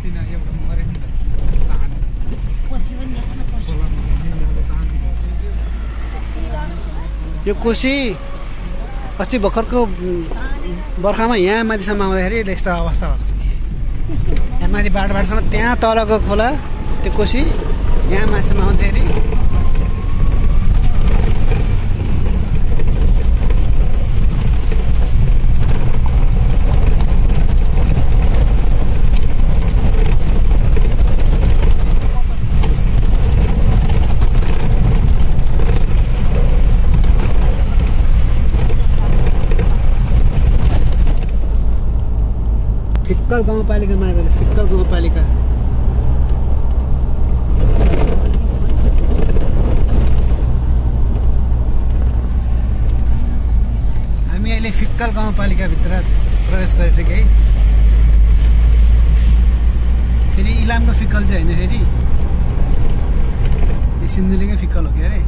अस्ति न एउटा मरे नि त तान यो कोसी अस्ति भर्खरको बर्खामा यहाँ माथिसम्म आउँदाखेरि यस्तो अवस्था भएको छ। यहाँ माथि बाटोसम्म त्यहाँ तलको खोला त्यो कोसी यहाँ माथिसम्म आउँदाखेरि फिक्कल गाउँपालिका मार्गले फिक्कल गाउँपालिका हामी अहिले फिक्कल गाउँपालिकाभित्र प्रवेश गरेको है। फेरि इलामको फिक्कल चाहिँ होइन, फेरि यो सिन्धुलीकै फिक्कल हो कि अरे।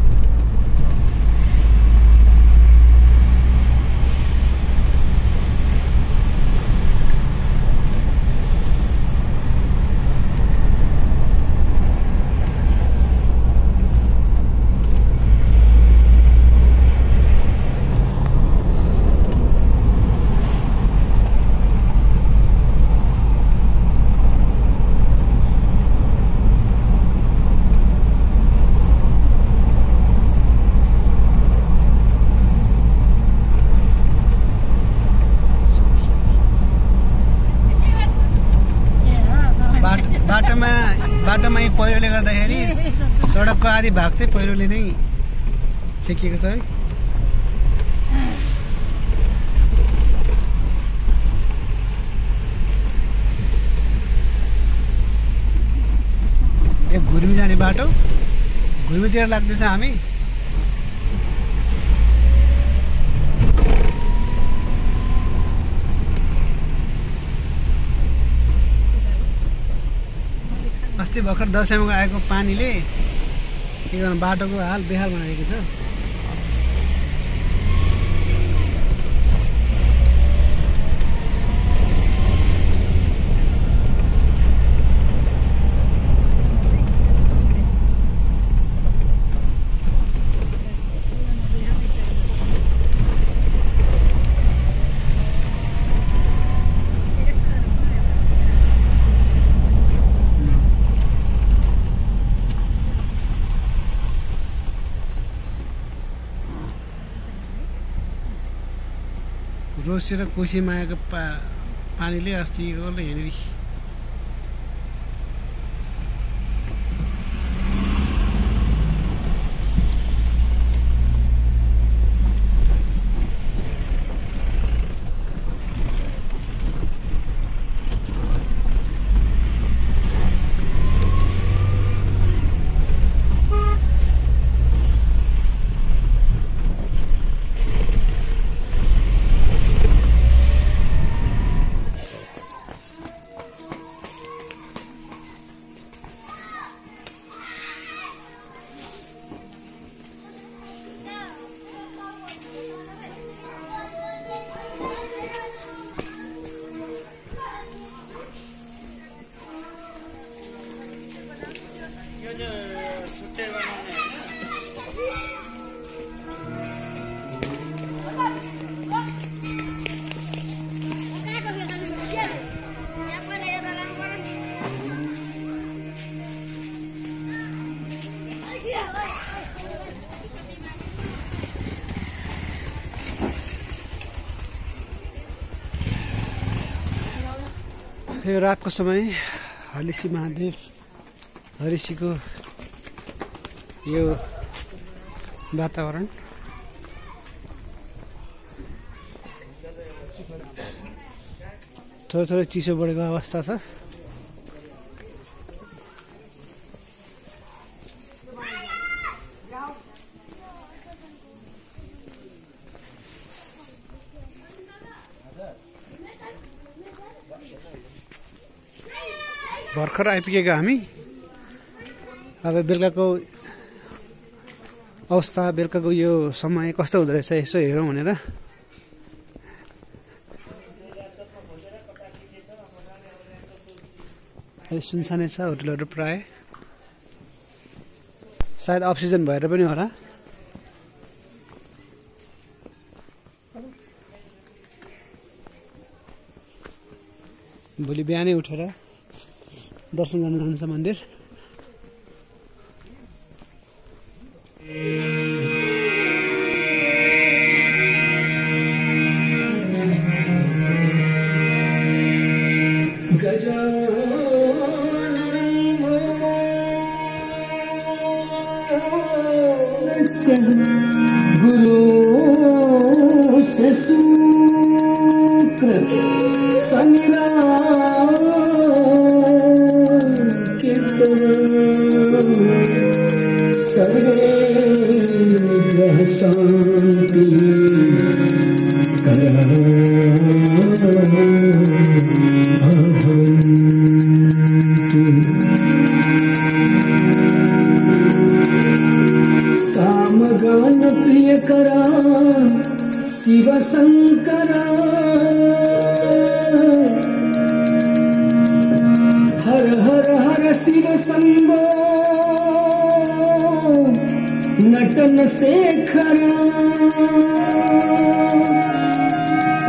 बाटोमा पहिरोले गर्दाखेरि सडकको आधी भाग चाहिँ पहिरोले नै छेकिएको छ है। यो घुर्मी जाने बाटो, घुर्मीतिर लाग्दैछ हामी। अस्ति भर्खर दसैँमा आएको पानीले के गर्नु बाटोको हाल बेहाल बनाएको छ। रोसी र कोसीमा आएको पानीले अस्तिको हेरी यो रातको समय हरिसी महादेव हरिसीको यो वातावरण थोरै चिसो बढेको अवस्था छ। भर्खर आइपुगेका हामी। अब बेलुकाको अवस्था, बेलुकाको यो समय कस्तो हुँदो रहेछ यसो हेरौँ भनेर सुनसानै छ होटलहरू प्राय सायद अफ सिजन भएर पनि होला भोलि बिहानै उठेर दर्शन गर्न जान्छ मन्दिर गुरु से सुकृत समीरा कीर्तन सर्वे ग्रह शांति सामगान प्रिय करा शिव शंकरा हर हर हर शिव शंभो नटन शेखरा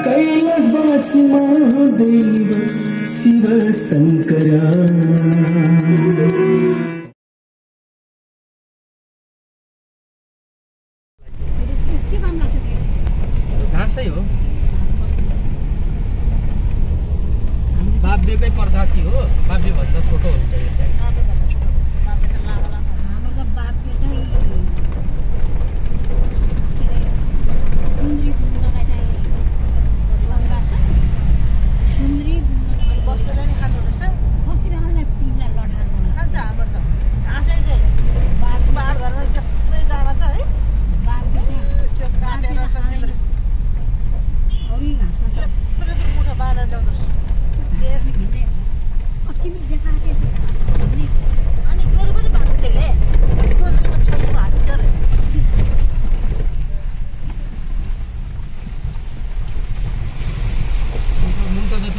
कैलासवासी महादेव शिव शंकरा घाँसै हो बाब्यकै प्रजाति हो बाब्यभन्दा छोटो हुन्छ यो चाहिँ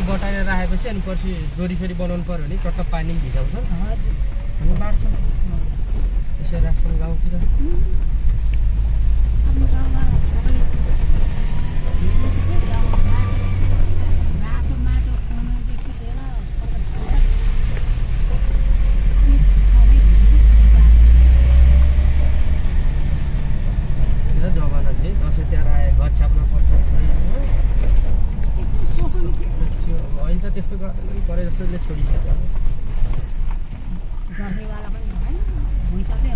बटाएर राखेपछि अनि पछि डोरी फेरि बनाउनु पर्यो भने टट्ट पानी पनि भिजाउँछ अनि बाँड्छ यसरी राख्छौँ गाउँतिर जमाना चाहिँ दसैँ तिहार आए घर छ्याप्न पर्छ अहिले त त्यस्तो गर्दैन परे जस्तोले छोडिसक्यो गर्नेवाला पनि भएन भुइँचालो